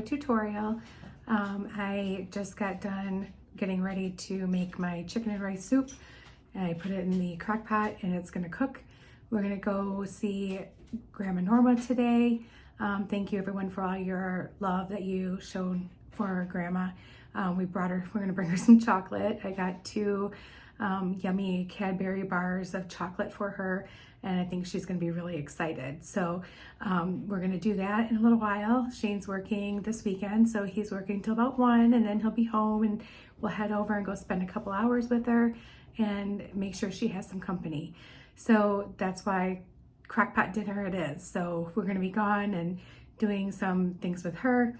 tutorial. I just got done getting ready to make my chicken and rice soup, and I put it in the crock pot and it's gonna cook. We're gonna go see Grandma Norma today. Thank you everyone for all your love that you showed for Grandma. We're gonna bring her some chocolate. I got 2 yummy Cadbury bars of chocolate for her, and I think she's gonna be really excited. So we're gonna do that in a little while. Shane's working this weekend, so he's working till about 1, and then he'll be home and we'll head over and go spend a couple hours with her and make sure she has some company. So that's why crockpot dinner it is. So we're gonna be gone and doing some things with her.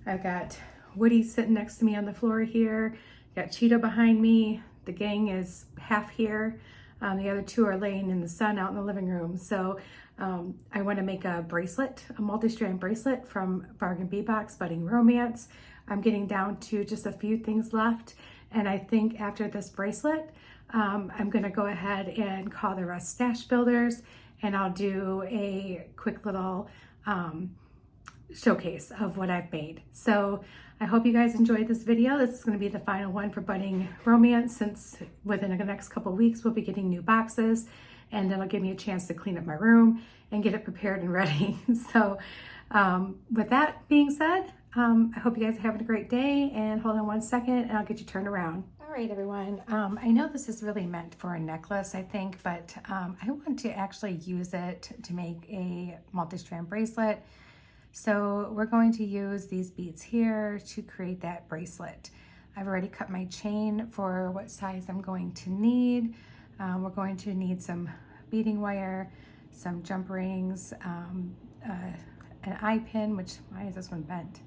I've got Woody sitting next to me on the floor here. Got Cheeto behind me. The gang is half here. The other 2 are laying in the sun out in the living room. So I want to make a bracelet, a multi-strand bracelet from Bead Box Budding Romance. I'm getting down to just a few things left. And I think after this bracelet, I'm going to go ahead and call the rest stash builders, and I'll do a quick little showcase of what I've made. So I hope you guys enjoyed this video. This is going to be the final one for Budding Romance, since within the next couple weeks we'll be getting new boxes, and that'll give me a chance to clean up my room and get it prepared and ready. So with that being said, I hope you guys are having a great day, and hold on 1 second and I'll get you turned around. All right, everyone. I know this is really meant for a necklace, I think, but I want to actually use it to make a multi-strand bracelet. So we're going to use these beads here to create that bracelet. I've already cut my chain for what size I'm going to need. We're going to need some beading wire, some jump rings, an eye pin, which, why is this one bent?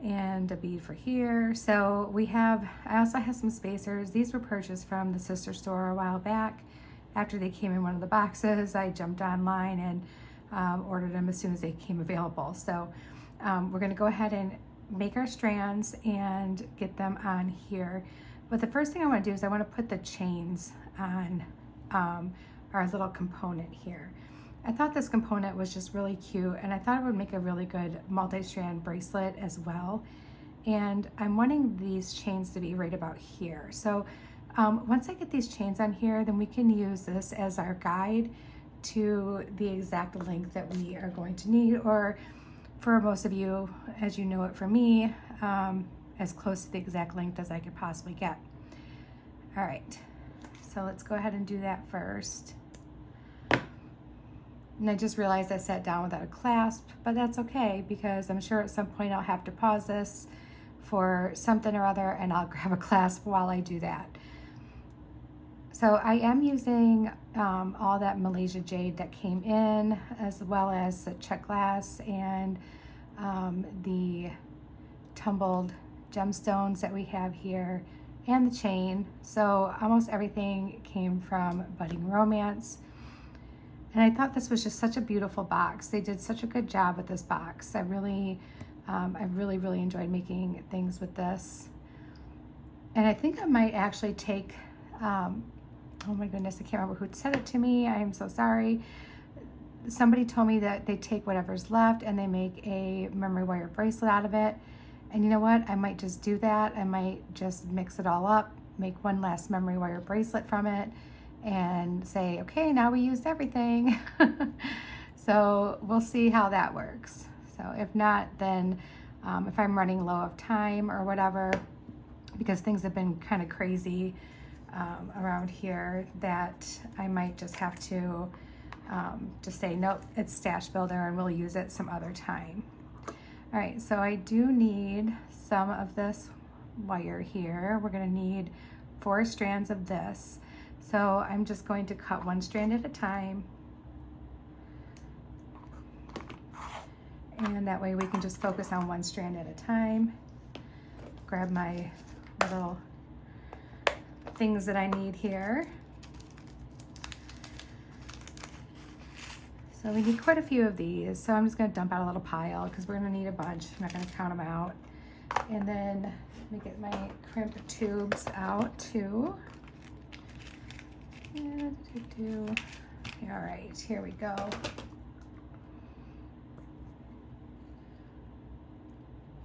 And a bead for here. So I also have some spacers. These were purchased from the sister store a while back. After they came in one of the boxes, I jumped online and ordered them as soon as they came available. So we're gonna go ahead and make our strands and get them on here. But the first thing I wanna do is I wanna put the chains on our little component here. I thought this component was just really cute, and I thought it would make a really good multi-strand bracelet as well. And I'm wanting these chains to be right about here. So once I get these chains on here, then we can use this as our guide to the exact length that we are going to need, or for most of you, as you know it for me, as close to the exact length as I could possibly get. All right, so let's go ahead and do that first. And I just realized I sat down without a clasp, but that's okay, because I'm sure at some point I'll have to pause this for something or other, and I'll grab a clasp while I do that. So I am using all that Malaysia jade that came in, as well as the check glass and the tumbled gemstones that we have here, and the chain. So almost everything came from Budding Romance. And I thought this was just such a beautiful box. They did such a good job with this box. I really enjoyed making things with this. And I think I might actually take, oh my goodness, I can't remember who said it to me. I am so sorry. Somebody told me that they take whatever's left and they make a memory wire bracelet out of it. And you know what? I might just do that. I might just mix it all up, make one last memory wire bracelet from it, and say, okay, now we used everything. So we'll see how that works. So if not, then if I'm running low of time or whatever, because things have been kind of crazy around here, that I might just have to just say, nope, it's stash builder, and we'll use it some other time. All right, so I do need some of this wire here. We're gonna need 4 strands of this. So I'm just going to cut 1 strand at a time. And that way we can just focus on 1 strand at a time. Grab my little things that I need here. So we need quite a few of these. So I'm just gonna dump out a little pile because we're gonna need a bunch. I'm not gonna count them out. And then let me get my crimped tubes out too. All right, here we go.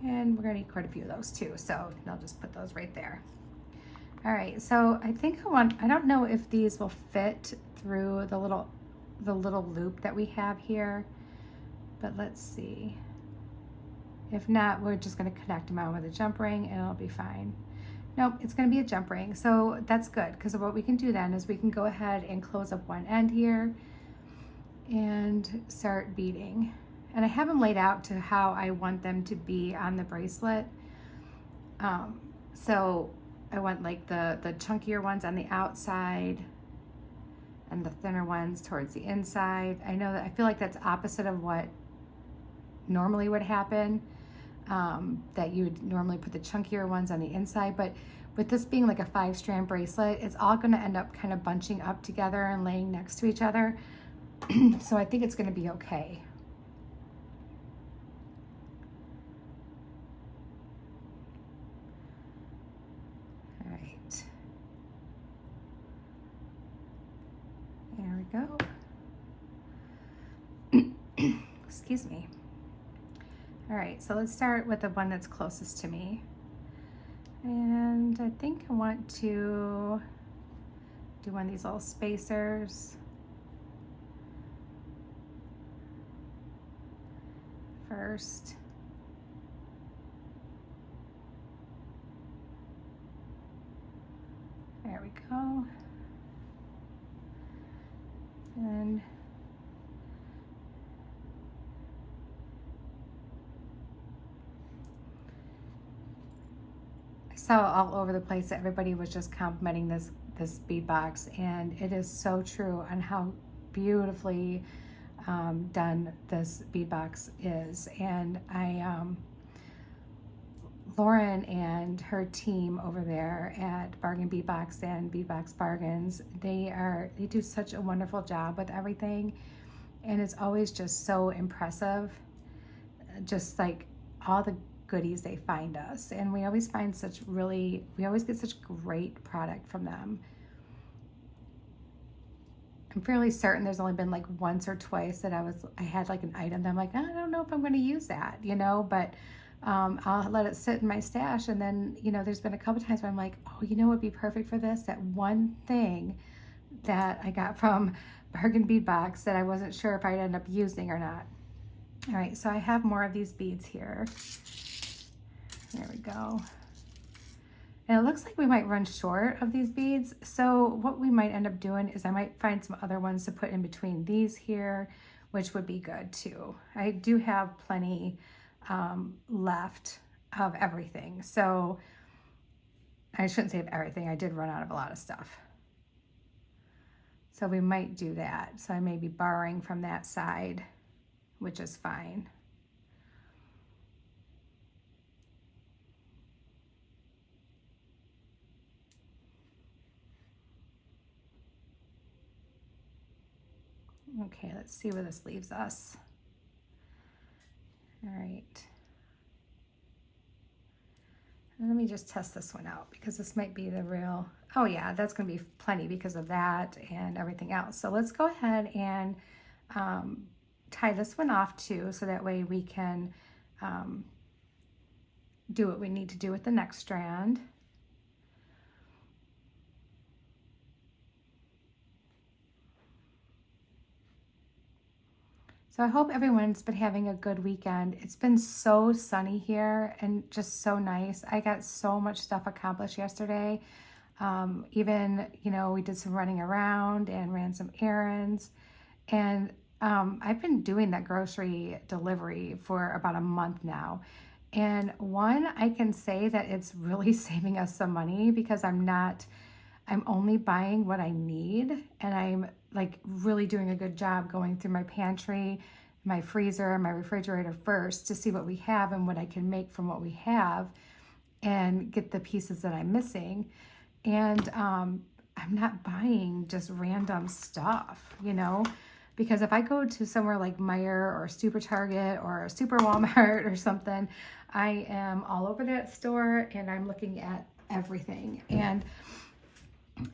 And we're gonna need quite a few of those too, so I'll just put those right there. All right, so I think I don't know if these will fit through the little loop that we have here, but let's see. If not, we're just gonna connect them on with a jump ring and it'll be fine. Nope, it's gonna be a jump ring, so that's good, because what we can do then is we can go ahead and close up one end here and start beading. And I have them laid out to how I want them to be on the bracelet. So I want like the chunkier ones on the outside and the thinner ones towards the inside. I know that I feel like that's opposite of what normally would happen, that you would normally put the chunkier ones on the inside, but with this being like a 5-strand bracelet, it's all gonna end up kind of bunching up together and laying next to each other. So I think it's gonna be okay. All right. There we go. Excuse me. All right, so let's start with the one that's closest to me. And I think I want to do one of these little spacers first. There we go. And I saw all over the place that everybody was just complimenting this bead box, and it is so true on how beautifully done this bead box is. And Lauren and her team over there at Bargain Bead Box and Bead Box Bargains, they do such a wonderful job with everything, and it's always just so impressive, just like all the goodies they find us. And we always find we always get such great product from them. I'm fairly certain there's only been like once or twice that I had like an item that I'm like, I don't know if I'm going to use that, you know, but I'll let it sit in my stash. And then, you know, there's been a couple times where I'm like, oh, you know what would be perfect for this? That one thing that I got from Bargain Bead Box that I wasn't sure if I'd end up using or not. All right, so I have more of these beads here. There we go. And it looks like we might run short of these beads. So what we might end up doing is I might find some other ones to put in between these here, which would be good too. I do have plenty left of everything. So I shouldn't say of everything. I did run out of a lot of stuff. So we might do that. So I may be borrowing from that side, which is fine. Okay, let's see where this leaves us. All right. And let me just test this one out, because this might be the real, oh yeah, that's gonna be plenty because of that and everything else. So let's go ahead and tie this one off too, so that way we can do what we need to do with the next strand. So I hope everyone's been having a good weekend. It's been so sunny here and just so nice. I got so much stuff accomplished yesterday. Even, you know, we did some running around and ran some errands. And I've been doing that grocery delivery for about a month now. And one, I can say that it's really saving us some money, because I'm only buying what I need, and I'm like really doing a good job going through my pantry, my freezer, and my refrigerator first to see what we have and what I can make from what we have and get the pieces that I'm missing. And I'm not buying just random stuff, you know, because if I go to somewhere like Meijer or Super Target or Super Walmart or something, I am all over that store and I'm looking at everything. And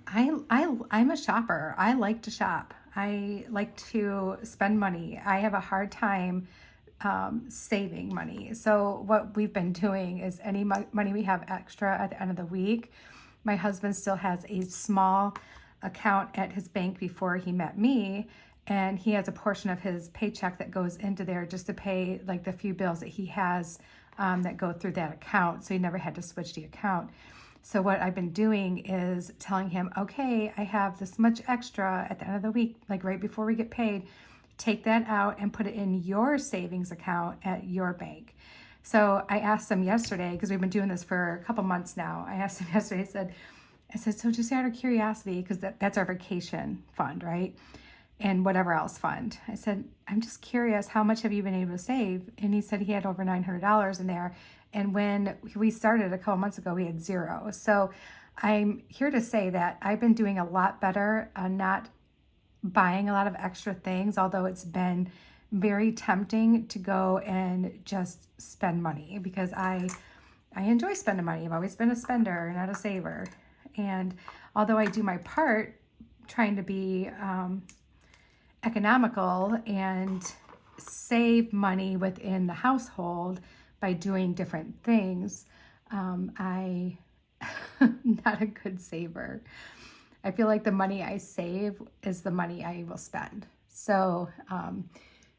I'm a shopper. I like to shop. I like to spend money. I have a hard time saving money. So what we've been doing is any money we have extra at the end of the week, my husband still has a small account at his bank before he met me, and he has a portion of his paycheck that goes into there just to pay like the few bills that he has that go through that account. So he never had to switch the account. So what I've been doing is telling him, okay, I have this much extra at the end of the week, like right before we get paid, take that out and put it in your savings account at your bank. So I asked him yesterday, because we've been doing this for a couple months now. I asked him yesterday, I said, so just out of curiosity, because that's our vacation fund, right? And whatever else fund. I said, I'm just curious, how much have you been able to save? And he said he had over $900 in there. And when we started a couple months ago, we had zero. So I'm here to say that I've been doing a lot better on not buying a lot of extra things, although it's been very tempting to go and just spend money, because I enjoy spending money. I've always been a spender, not a saver. And although I do my part trying to be economical and save money within the household by doing different things, I not a good saver. I feel like the money I save is the money I will spend. So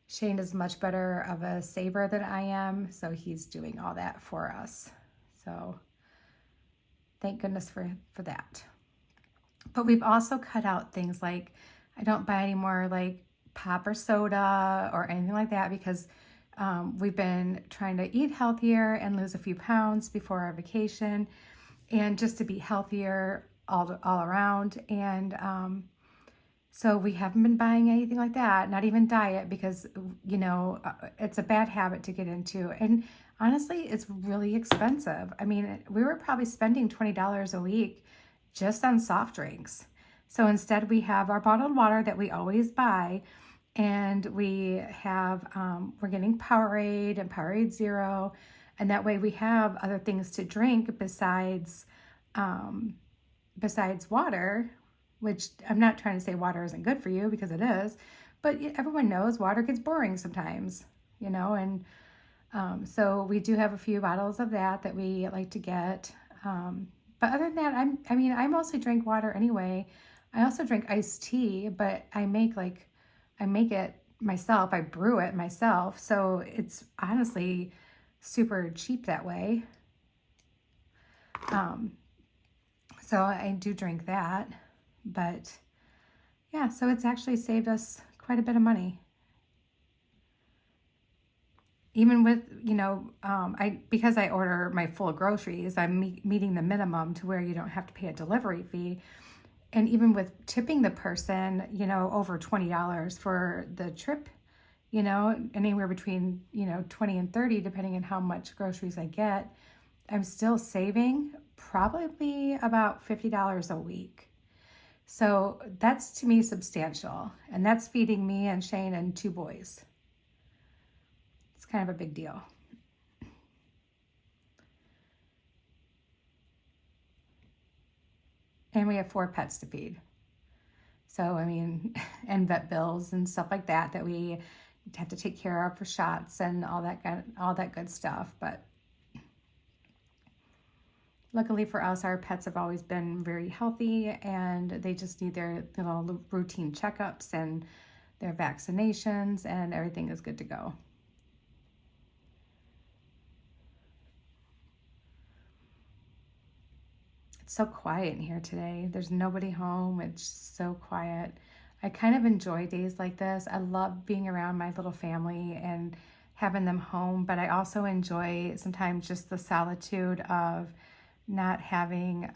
Shane is much better of a saver than I am, so he's doing all that for us. So thank goodness for that. But we've also cut out things like, I don't buy any more like pop or soda or anything like that, because we've been trying to eat healthier and lose a few pounds before our vacation, and just to be healthier all around. And so we haven't been buying anything like that, not even diet, because, you know, it's a bad habit to get into. And honestly, it's really expensive. I mean, we were probably spending $20 a week just on soft drinks. So instead we have our bottled water that we always buy, and we have, we're getting Powerade and Powerade Zero. And that way we have other things to drink besides water, which I'm not trying to say water isn't good for you, because it is, but everyone knows water gets boring sometimes, you know, and so we do have a few bottles of that we like to get. But other than that, I mostly drink water anyway. I also drink iced tea, but I make it myself. I brew it myself. So it's honestly super cheap that way. So I do drink that, but yeah, so it's actually saved us quite a bit of money. Even with, you know, because I order my full groceries, I'm meeting the minimum to where you don't have to pay a delivery fee. And even with tipping the person, you know, over $20 for the trip, you know, anywhere between, you know, 20 and 30, depending on how much groceries I get, I'm still saving probably about $50 a week. So that's, to me, substantial. And that's feeding me and Shane and 2 boys. It's kind of a big deal. And we have 4 pets to feed. So, I mean, and vet bills and stuff like that we have to take care of for shots and all that good stuff. But luckily for us, our pets have always been very healthy, and they just need their little routine checkups and their vaccinations, and everything is good to go. It's so quiet in here today. There's nobody home. It's so quiet. I kind of enjoy days like this. I love being around my little family and having them home, but I also enjoy sometimes just the solitude of not having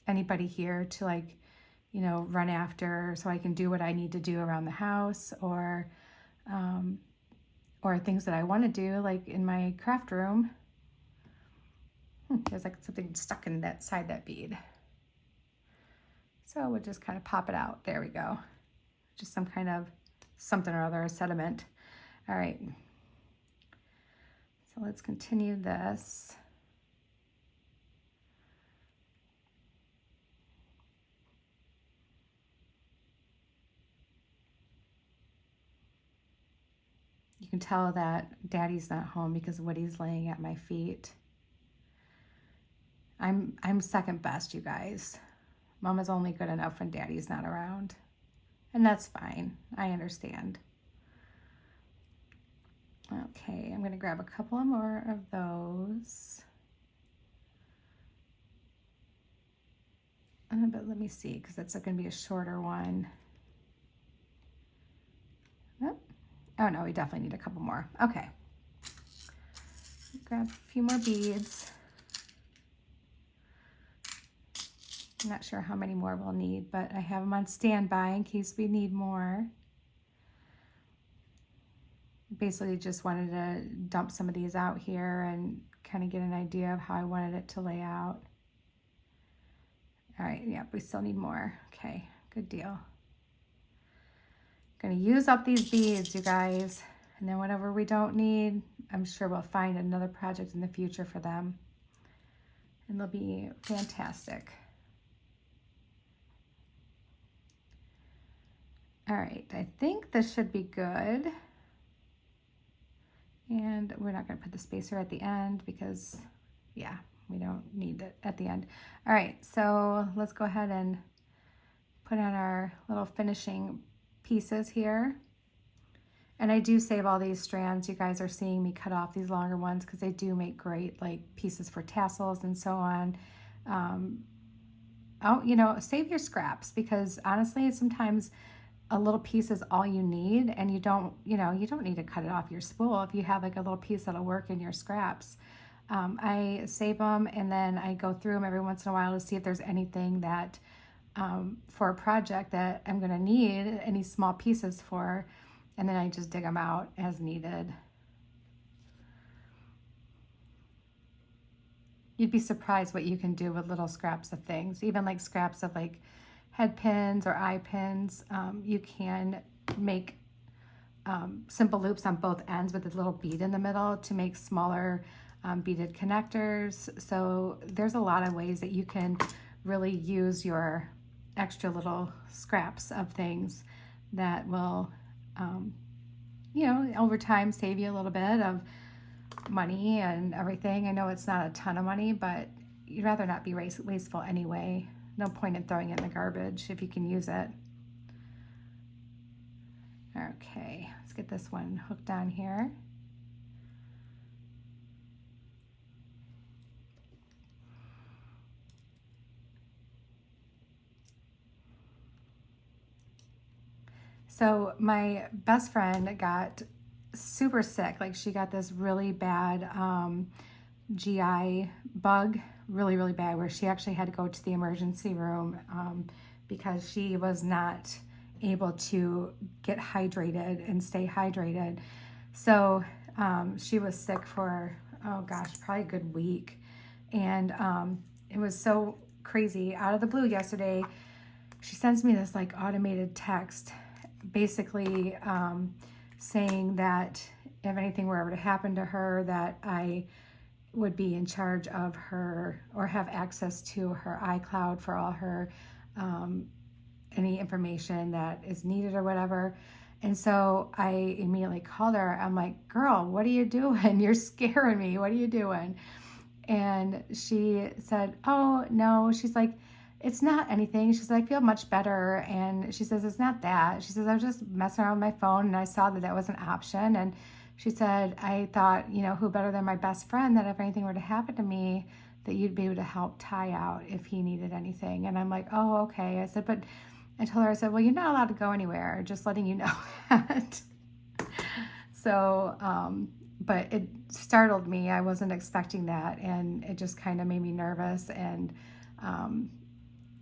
anybody here to, like, you know, run after, so I can do what I need to do around the house, or things that I want to do, like in my craft room. There's like something stuck in that side, that bead. So we'll just kind of pop it out. There we go. Just some kind of something or other, a sediment. All right. So let's continue this. You can tell that Daddy's not home because Woody's laying at my feet. I'm second best, you guys. Mama's only good enough when Daddy's not around. And that's fine. I understand. Okay, I'm going to grab a couple more of those. But let me see, because that's going to be a shorter one. Oh no, we definitely need a couple more. Okay. Grab a few more beads. I'm not sure how many more we'll need, but I have them on standby in case we need more. Basically just wanted to dump some of these out here and kind of get an idea of how I wanted it to lay out. All right, yep, we still need more. Okay, good deal. Gonna use up these beads, you guys, and then whatever we don't need, I'm sure we'll find another project in the future for them, and they'll be fantastic. All right, I think this should be good, and we're not gonna put the spacer at the end because, yeah, we don't need it at the end. All right, so let's go ahead and put on our little finishing pieces here. And I do save all these strands. You guys are seeing me cut off these longer ones because they do make great like pieces for tassels and so on. Oh, you know, save your scraps, because honestly, sometimes a little piece is all you need, and you don't need to cut it off your spool. If you have like a little piece that'll work in your scraps, I save them, and then I go through them every once in a while to see if there's anything that for a project that I'm going to need any small pieces for, and then I just dig them out as needed. You'd be surprised what you can do with little scraps of things, even like scraps of like head pins or eye pins. You can make simple loops on both ends with a little bead in the middle to make smaller beaded connectors. So there's a lot of ways that you can really use your extra little scraps of things that will, you know, over time save you a little bit of money and everything. I know it's not a ton of money, but you'd rather not be wasteful anyway. No point in throwing it in the garbage if you can use it. Okay, let's get this one hooked on here. So my best friend got super sick. Like, she got this really bad GI bug, really, really bad, where she actually had to go to the emergency room because she was not able to get hydrated and stay hydrated. So she was sick for, oh gosh, probably a good week. And it was so crazy. Out of the blue yesterday, she sends me this like automated text, basically saying that if anything were ever to happen to her, that I would be in charge of her or have access to her iCloud for all her any information that is needed or whatever. And so I immediately called her. I'm like, girl, what are you doing? You're scaring me. What are you doing? And she said, oh, no. She's like, it's not anything. She says, I feel much better. And she says, it's not that. She says, I was just messing around with my phone and I saw that that was an option. And she said, I thought, you know, who better than my best friend, that if anything were to happen to me, that you'd be able to help Ty out if he needed anything. And I'm like, oh, okay. I said, but I told her, I said, well, you're not allowed to go anywhere, just letting you know that. So, but it startled me. I wasn't expecting that. And it just kind of made me nervous. And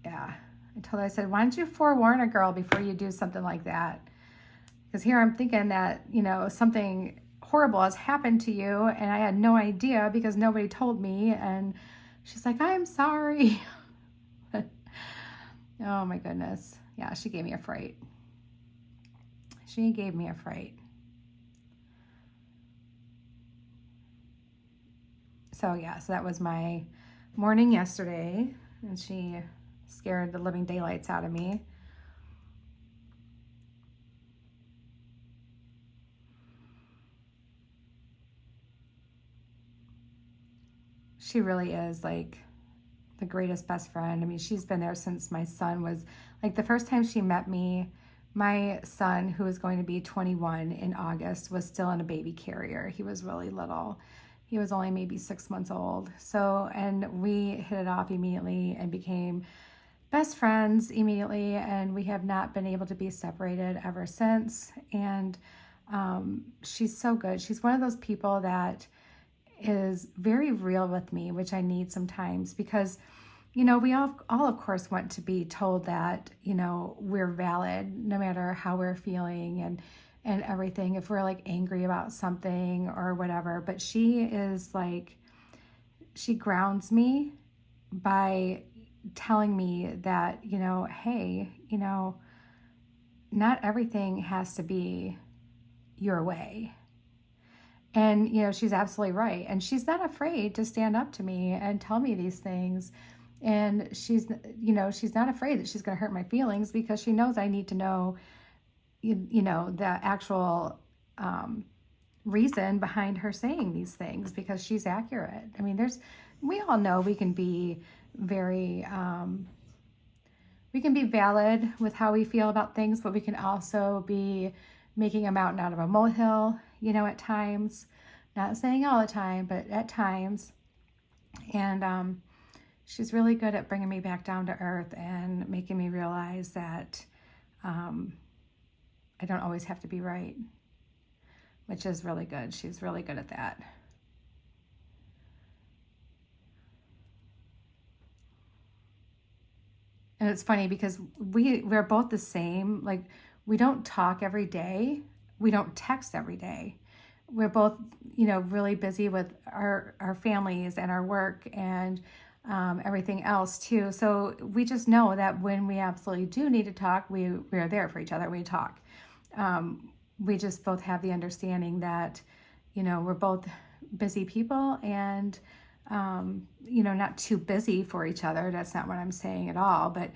yeah, I told her, I said, why don't you forewarn a girl before you do something like that? Because here I'm thinking that, you know, something horrible has happened to you and I had no idea because nobody told me. And she's like, I'm sorry. Oh my goodness. Yeah, she gave me a fright. She gave me a fright. So yeah, so that was my morning yesterday, and she scared the living daylights out of me. she really is like the greatest best friend. I mean, she's been there since my son was, like, the first time she met me, my son, who is going to be 21 in August, was still in a baby carrier. He was really little. He was only maybe 6 months old. So, and we hit it off immediately and became best friends immediately, and we have not been able to be separated ever since. And she's so good. She's one of those people that is very real with me, which I need sometimes, because, you know, we all of course want to be told that, you know, we're valid no matter how we're feeling and everything, if we're like angry about something or whatever. But she is like, she grounds me by telling me that, you know, hey, you know, not everything has to be your way. And, you know, she's absolutely right. And she's not afraid to stand up to me and tell me these things. And she's, you know, she's not afraid that she's going to hurt my feelings, because she knows I need to know, you know, the actual reason behind her saying these things, because she's accurate. I mean, we all know we can be very, we can be valid with how we feel about things, but we can also be making a mountain out of a molehill, you know, at times. Not saying all the time, but at times. And she's really good at bringing me back down to earth and making me realize that I don't always have to be right, which is really good. She's really good at that. And it's funny because we're both the same. Like, we don't talk every day. We don't text every day. We're both, you know, really busy with our families and our work and everything else too. So we just know that when we absolutely do need to talk, we are there for each other. We talk. We just both have the understanding that, you know, we're both busy people, and you know, not too busy for each other. That's not what I'm saying at all, but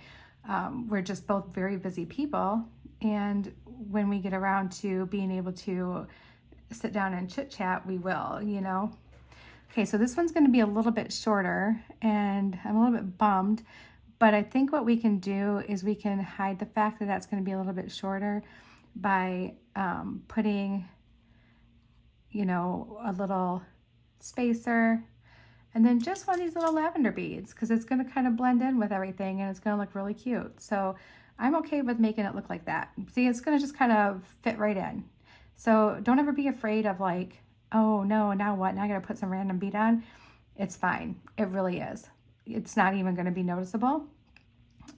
we're just both very busy people. And when we get around to being able to sit down and chit chat, we will, you know. Okay, so this one's going to be a little bit shorter, and I'm a little bit bummed, but I think what we can do is we can hide the fact that that's going to be a little bit shorter by putting, you know, a little spacer, and then just one of these little lavender beads, because it's going to kind of blend in with everything and it's going to look really cute. So I'm okay with making it look like that. See, it's going to just kind of fit right in. So don't ever be afraid of like, oh no, now what? Now I got to put some random bead on. It's fine. It really is. It's not even going to be noticeable.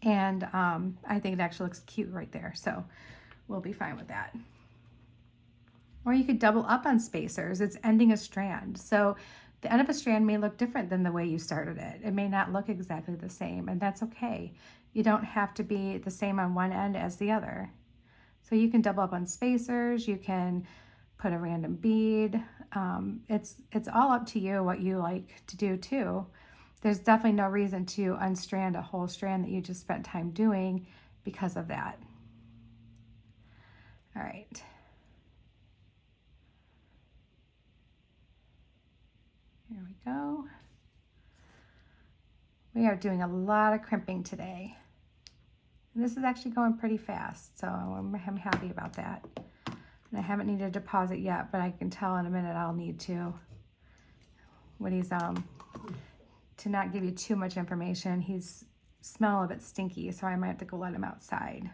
And I think it actually looks cute right there. So we'll be fine with that. Or you could double up on spacers. It's ending a strand. So the end of a strand may look different than the way you started it. It may not look exactly the same, and that's okay. You don't have to be the same on one end as the other. So you can double up on spacers. You can put a random bead. It's all up to you what you like to do too. There's definitely no reason to unstrand a whole strand that you just spent time doing because of that. All right. Here we go. We are doing a lot of crimping today. And this is actually going pretty fast, so I'm happy about that. And I haven't needed a deposit yet, but I can tell in a minute I'll need to. When he's, to not give you too much information, he's smelling a bit stinky, so I might have to go let him outside.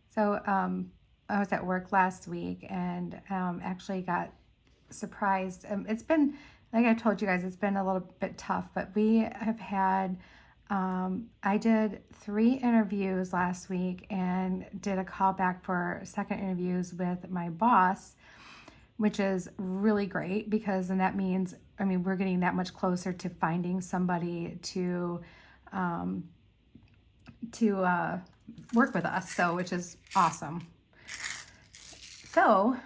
So I was at work last week and actually got surprised. It's been, like I told you guys, it's been a little bit tough, but we have had, I did 3 interviews last week and did a call back for second interviews with my boss, which is really great, because then that means, I mean, we're getting that much closer to finding somebody to work with us, so, which is awesome. So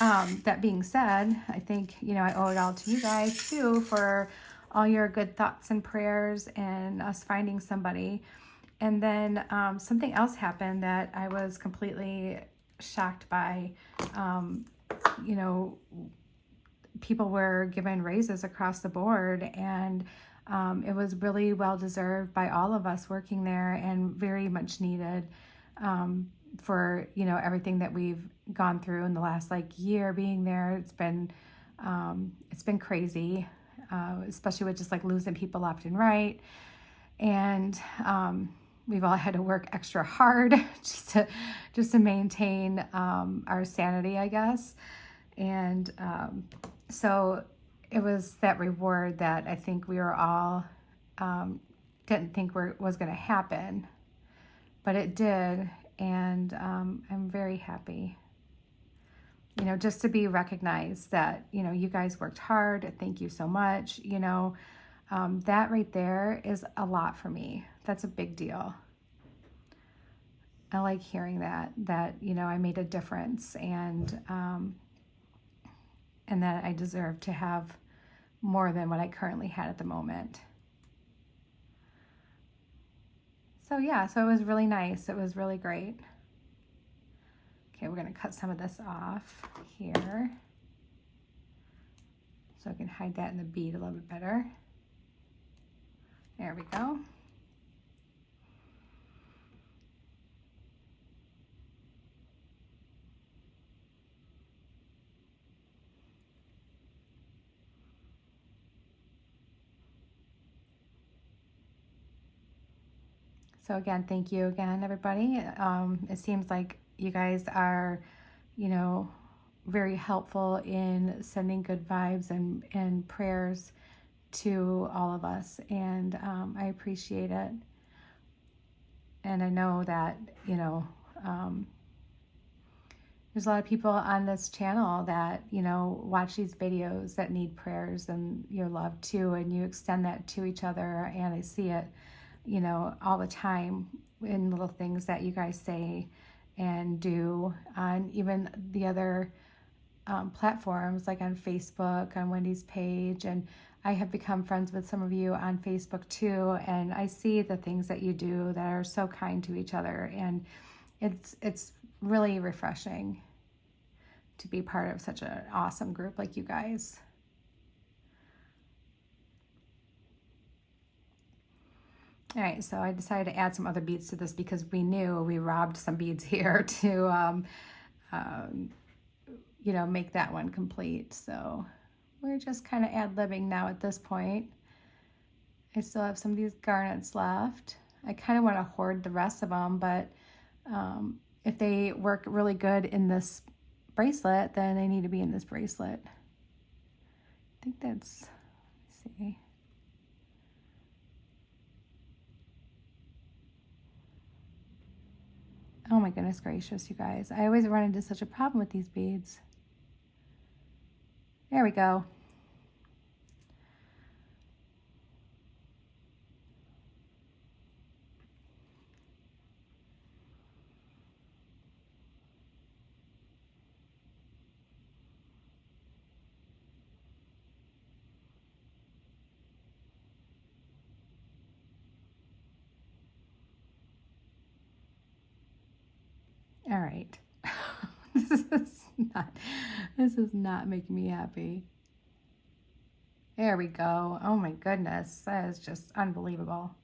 that being said, I think, you know, I owe it all to you guys too for all your good thoughts and prayers and us finding somebody. And then something else happened that I was completely shocked by. You know, people were given raises across the board, and it was really well deserved by all of us working there, and very much needed for, you know, everything that we've gone through in the last like year being there. It's been crazy, especially with just like losing people left and right. And we've all had to work extra hard just to maintain our sanity, I guess. And so it was that reward that I think we were all didn't think was going to happen, but it did. And I'm very happy, you know, just to be recognized that, you know, you guys worked hard. Thank you so much. You know, that right there is a lot for me. That's a big deal. I like hearing that, you know, I made a difference, and that I deserve to have more than what I currently had at the moment. So yeah, so it was really nice. It was really great. Okay, we're gonna cut some of this off here so I can hide that in the bead a little bit better. There we go. So again, thank you again, everybody. It seems like you guys are, you know, very helpful in sending good vibes and prayers to all of us. And I appreciate it. And I know that, you know, there's a lot of people on this channel that, you know, watch these videos that need prayers and your love too. And you extend that to each other. And I see it, you know, all the time in little things that you guys say and do on even the other platforms, like on Facebook, on Wendy's page. And I have become friends with some of you on Facebook too. And I see the things that you do that are so kind to each other. And it's really refreshing to be part of such an awesome group like you guys. All right, so I decided to add some other beads to this because we knew we robbed some beads here to, you know, make that one complete. So we're just kind of ad-libbing now at this point. I still have some of these garnets left. I kind of want to hoard the rest of them, but if they work really good in this bracelet, then they need to be in this bracelet. I think that's, let's see. Oh my goodness gracious, you guys. I always run into such a problem with these beads. There we go. All right. This is not making me happy. There we go. Oh my goodness. That is just unbelievable.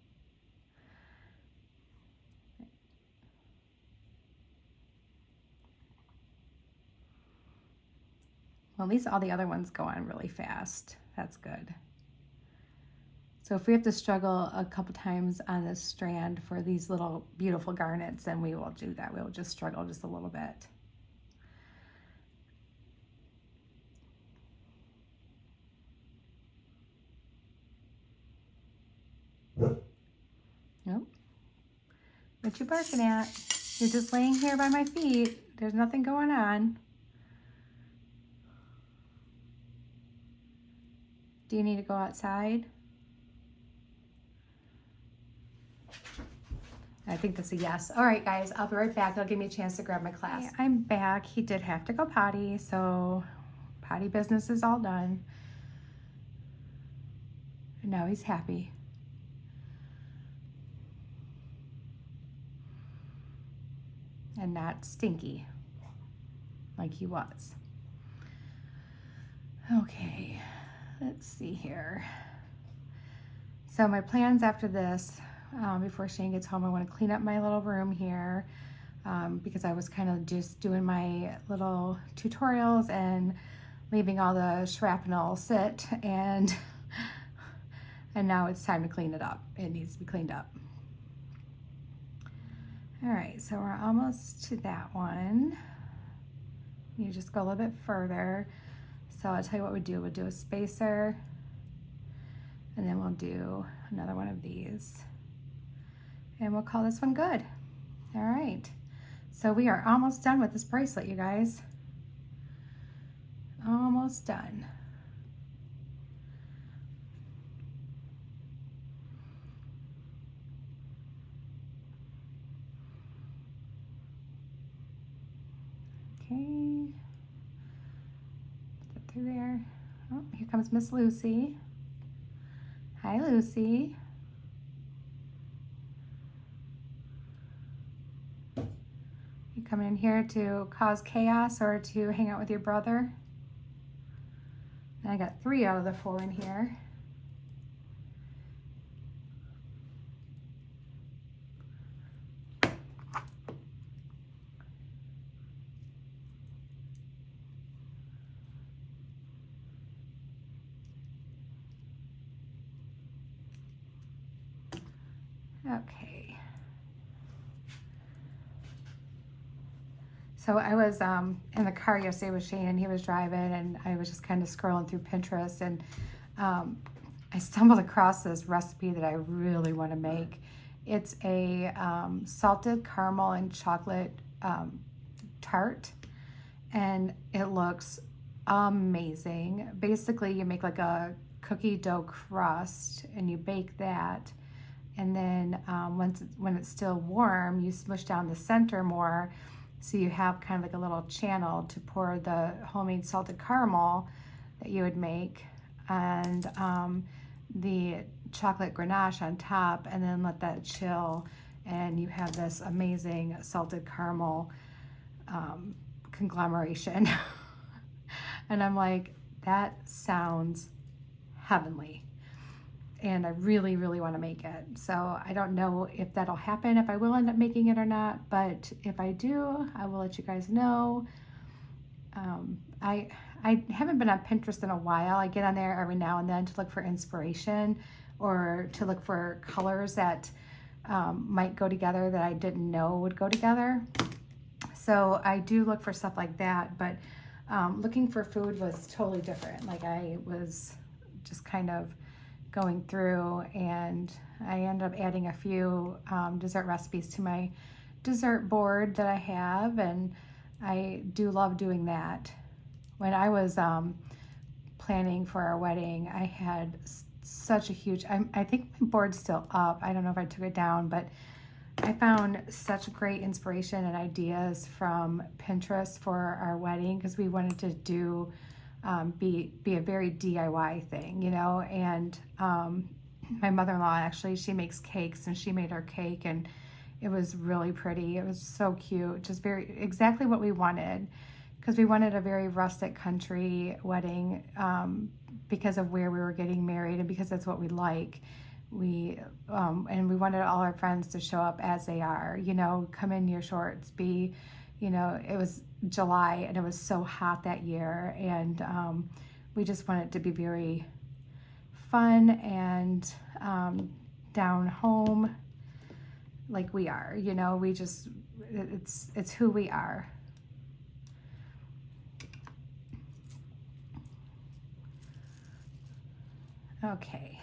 Well, at least all the other ones go on really fast. That's good. So if we have to struggle a couple times on this strand for these little beautiful garnets, then we will do that. We'll just struggle just a little bit. Nope. What you barking at? You're just laying here by my feet. There's nothing going on. Do you need to go outside? I think that's a yes. All right, guys, I'll be right back. That'll give me a chance to grab my class. Okay, I'm back. He did have to go potty, so potty business is all done. And now he's happy. And not stinky like he was. Okay, let's see here. So my plans after this, before Shane gets home, I want to clean up my little room here because I was kind of just doing my little tutorials and leaving all the shrapnel sit, and now it's time to clean it up. It needs to be cleaned up. All right, so we're almost to that one. You just go a little bit further. So I'll tell you what we'll do a spacer, and then we'll do another one of these. And we'll call this one good. All right, so we are almost done with this bracelet, you guys. Almost done. Okay, put that through there. Oh, here comes Miss Lucy. Hi, Lucy. You coming in here to cause chaos or to hang out with your brother? And I got 3 out of the 4 in here. Okay. So I was in the car yesterday with Shane, and he was driving, and I was just kind of scrolling through Pinterest, and I stumbled across this recipe that I really want to make. It's a salted caramel and chocolate tart, and it looks amazing. Basically, you make like a cookie dough crust, and you bake that. And then when it's still warm, you smush down the center more, so you have kind of like a little channel to pour the homemade salted caramel that you would make, and the chocolate ganache on top, and then let that chill, and you have this amazing salted caramel conglomeration. And I'm like, that sounds heavenly. And I really, really want to make it. So I don't know if that'll happen, if I will end up making it or not, but if I do, I will let you guys know. I haven't been on Pinterest in a while. I get on there every now and then to look for inspiration or to look for colors that might go together that I didn't know would go together. So I do look for stuff like that, but looking for food was totally different. Like I was just kind of going through, and I ended up adding a few dessert recipes to my dessert board that I have, and I do love doing that. When I was planning for our wedding, I had such a huge, I think my board's still up. I don't know if I took it down, but I found such great inspiration and ideas from Pinterest for our wedding, because we wanted to do be a very DIY thing, you know. And my mother-in-law, actually, she makes cakes, and she made our cake, and it was really pretty. It was so cute, just very exactly what we wanted, because we wanted a very rustic country wedding because of where we were getting married, and because that's what we like. And we wanted all our friends to show up as they are, you know, come in your shorts, be, you know, it was July and it was so hot that year, and we just wanted it to be very fun and down home like we are, you know. We just, it's who we are. Okay.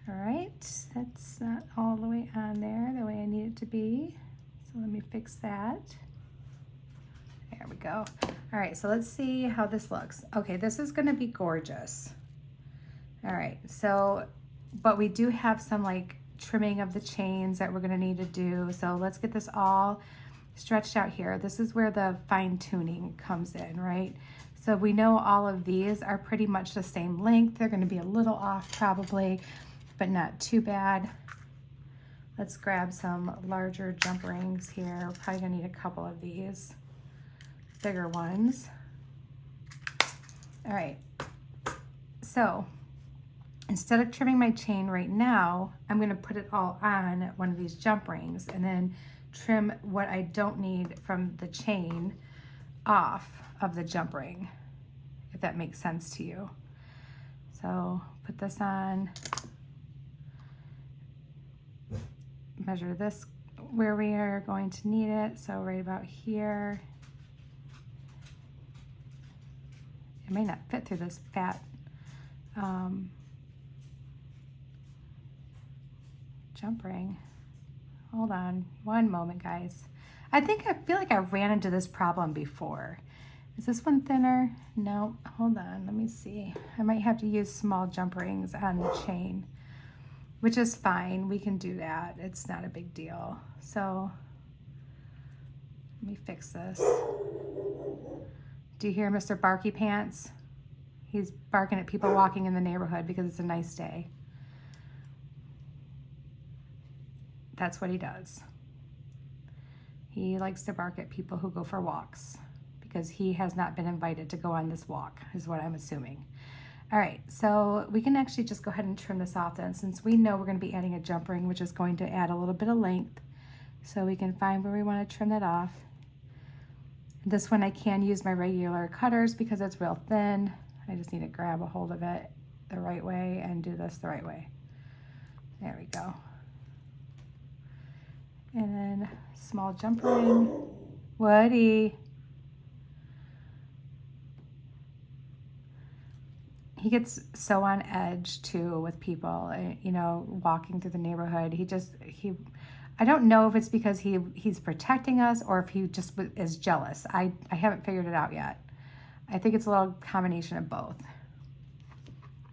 All right, that's not all the way on there the way I need it to be. So let me fix that. There we go. All right, so let's see how this looks. Okay, this is gonna be gorgeous. All right, so, but we do have some like trimming of the chains that we're gonna need to do. So let's get this all stretched out here. This is where the fine tuning comes in, right? So we know all of these are pretty much the same length. They're going to be a little off probably, but not too bad. Let's grab some larger jump rings here. We're probably going to need a couple of these bigger ones. All right, so instead of trimming my chain right now, I'm going to put it all on one of these jump rings and then trim what I don't need from the chain off of the jump ring, if that makes sense to you. So put this on, measure this where we are going to need it, so right about here. It may not fit through this fat jump ring. Hold on one moment, guys. I feel like I ran into this problem before. Is this one thinner? No, hold on, let me see. I might have to use small jump rings on the chain, which is fine. We can do that. It's not a big deal. So let me fix this. Do you hear Mr. Barky Pants? He's barking at people walking in the neighborhood because it's a nice day. That's what he does. He likes to bark at people who go for walks because he has not been invited to go on this walk, is what I'm assuming. All right, so we can actually just go ahead and trim this off then, since we know we're going to be adding a jump ring, which is going to add a little bit of length. So we can find where we want to trim that off. This one I can use my regular cutters because it's real thin. I just need to grab a hold of it the right way and do this the right way. There we go. And then small jump ring. Woody. He gets so on edge too with people, you know, walking through the neighborhood. I don't know if it's because he's protecting us or if he just is jealous. I haven't figured it out yet. I think it's a little combination of both.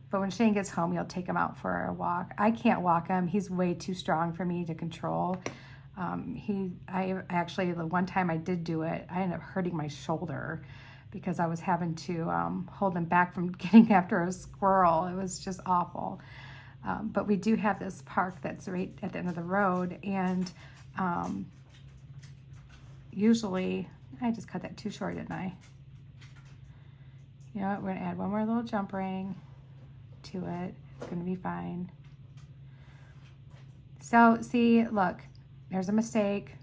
But when Shane gets home, he'll take him out for a walk. I can't walk him. He's way too strong for me to control. Actually, the one time I did do it, I ended up hurting my shoulder because I was having to hold him back from getting after a squirrel. It was just awful. But we do have this park that's right at the end of the road, and usually, I just cut that too short, didn't I? You know what, we're gonna add one more little jump ring to it. It's gonna be fine. So see, look, there's a mistake.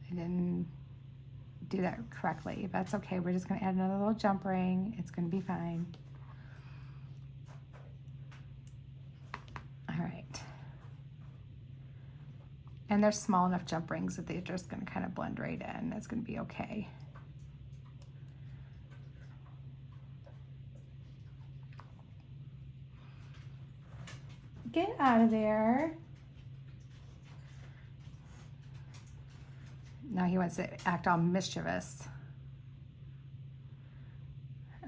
I didn't do that correctly. That's okay. We're just gonna add another little jump ring. It's gonna be fine. All right. And they're small enough jump rings that they're just gonna kind of blend right in. It's gonna be okay. Get out of there. Now he wants to act all mischievous.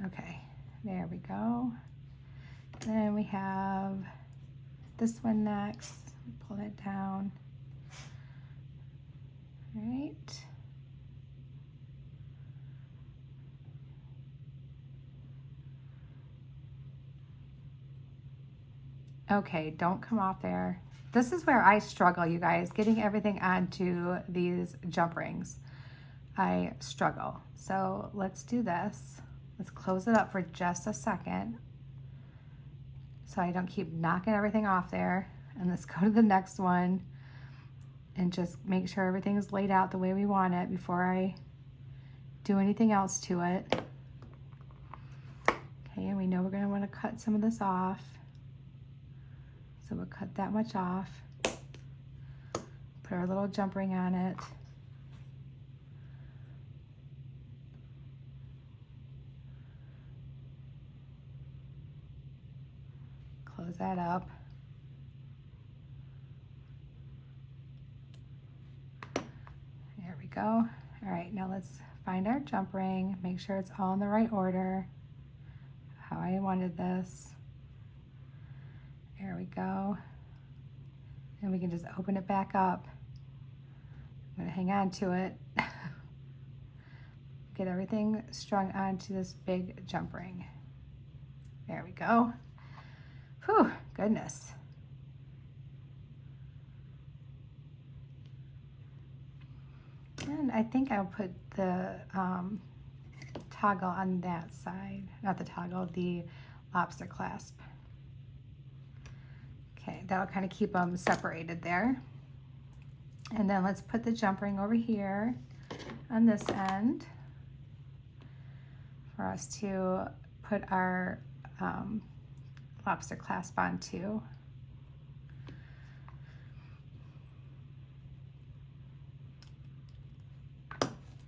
Okay, there we go. Then we have this one next. Pull that down. All right. Okay, don't come off there. This is where I struggle, you guys, getting everything onto these jump rings. I struggle. So let's do this. Let's close it up for just a second so I don't keep knocking everything off there. And let's go to the next one and just make sure everything is laid out the way we want it before I do anything else to it. Okay, and we know we're going to want to cut some of this off. So we'll cut that much off, put our little jump ring on it. Close that up. There we go. All right, now let's find our jump ring, make sure it's all in the right order, how I wanted this. There we go. And we can just open it back up. I'm gonna hang on to it. get everything strung onto this big jump ring. There we go. Whew, goodness. And I think I'll put the toggle on that side, not the toggle, the lobster clasp. Okay, that'll kind of keep them separated there. And then let's put the jump ring over here on this end for us to put our lobster clasp onto.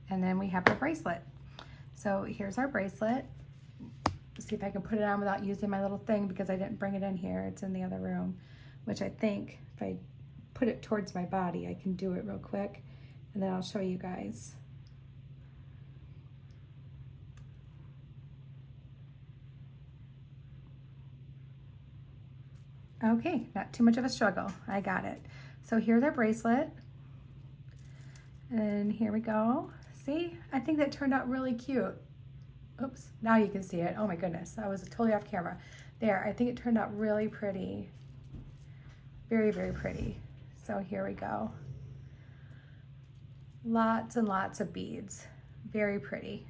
And then we have our bracelet. So here's our bracelet. Let's see if I can put it on without using my little thing because I didn't bring it in here. It's in the other room, which I think if I put it towards my body, I can do it real quick, and then I'll show you guys. Okay, not too much of a struggle. I got it. So here's our bracelet. And here we go. See, I think that turned out really cute. Oops, now you can see it. Oh my goodness, I was totally off camera. There, I think it turned out really pretty. Very, very pretty. So here we go. Lots and lots of beads. Very pretty.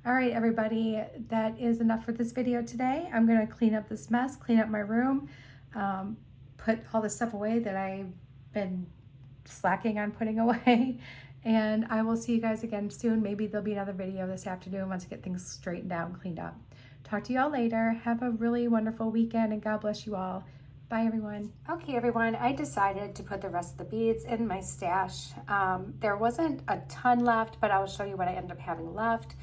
All right, everybody, that is enough for this video today. I'm gonna clean up this mess, clean up my room, put all the stuff away that I've been slacking on putting away. And I will see you guys again soon. Maybe there'll be another video this afternoon once I get things straightened out and cleaned up. Talk to you all later. Have a really wonderful weekend and God bless you all. Bye everyone. Okay everyone, I decided to put the rest of the beads in my stash. There wasn't a ton left, but I will show you what I ended up having left.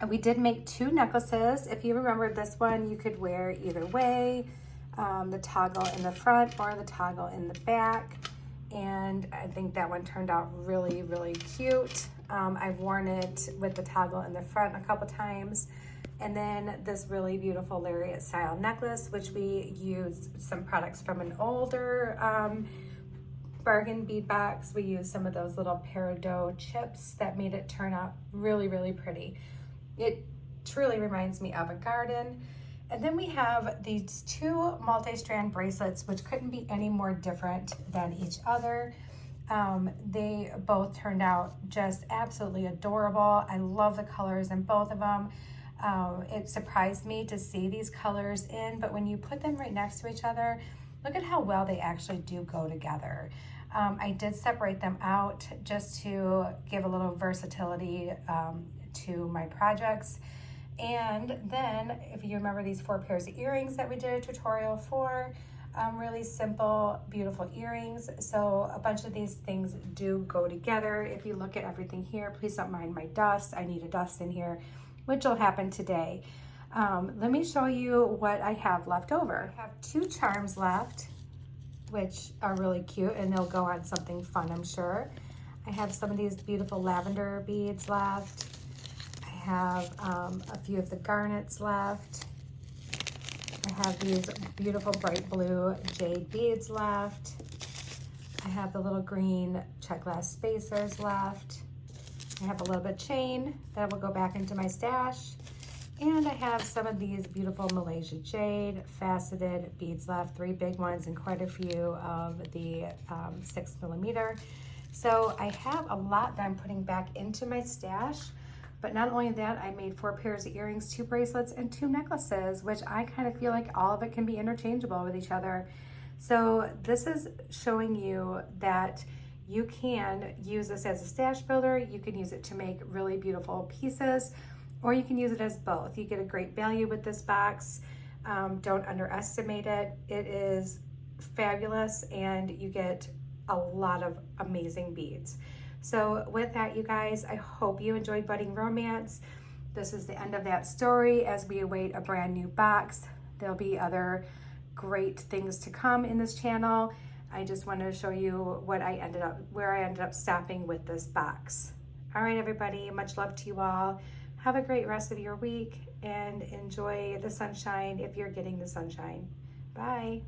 We did make 2 necklaces. If you remember this one, you could wear either way, the toggle in the front or the toggle in the back. And I think that one turned out really, really cute. I've worn it with the toggle in the front a couple times. And then this really beautiful lariat style necklace, which we used some products from an older bargain bead box. We used some of those little peridot chips that made it turn out really, really pretty. It truly reminds me of a garden. And then we have these 2 multi-strand bracelets, which couldn't be any more different than each other. They both turned out just absolutely adorable. I love the colors in both of them. It surprised me to see these colors in, but when you put them right next to each other, look at how well they actually do go together. I did separate them out just to give a little versatility to my projects. And then if you remember these 4 pairs of earrings that we did a tutorial for, really simple, beautiful earrings. So a bunch of these things do go together. If you look at everything here, please don't mind my dust. I need a dust in here, which will happen today. Let me show you what I have left over. I have 2 charms left, which are really cute, and they'll go on something fun, I'm sure. I have some of these beautiful lavender beads left. I have a few of the garnets left. I have these beautiful bright blue jade beads left. I have the little green check glass spacers left. I have a little bit of chain that will go back into my stash. And I have some of these beautiful Malaysia jade faceted beads left, 3 big ones and quite a few of the 6mm. So I have a lot that I'm putting back into my stash. But not only that, I made 4 pairs of earrings, 2 bracelets, and 2 necklaces, which I kind of feel like all of it can be interchangeable with each other. So this is showing you that you can use this as a stash builder. You can use it to make really beautiful pieces, or you can use it as both. You get a great value with this box. Don't underestimate it. It is fabulous, and you get a lot of amazing beads. So with that, you guys, I hope you enjoyed Budding Romance. This is the end of that story as we await a brand new box. There'll be other great things to come in this channel. I just wanted to show you where I ended up stopping with this box. All right, everybody, much love to you all. Have a great rest of your week and enjoy the sunshine if you're getting the sunshine. Bye.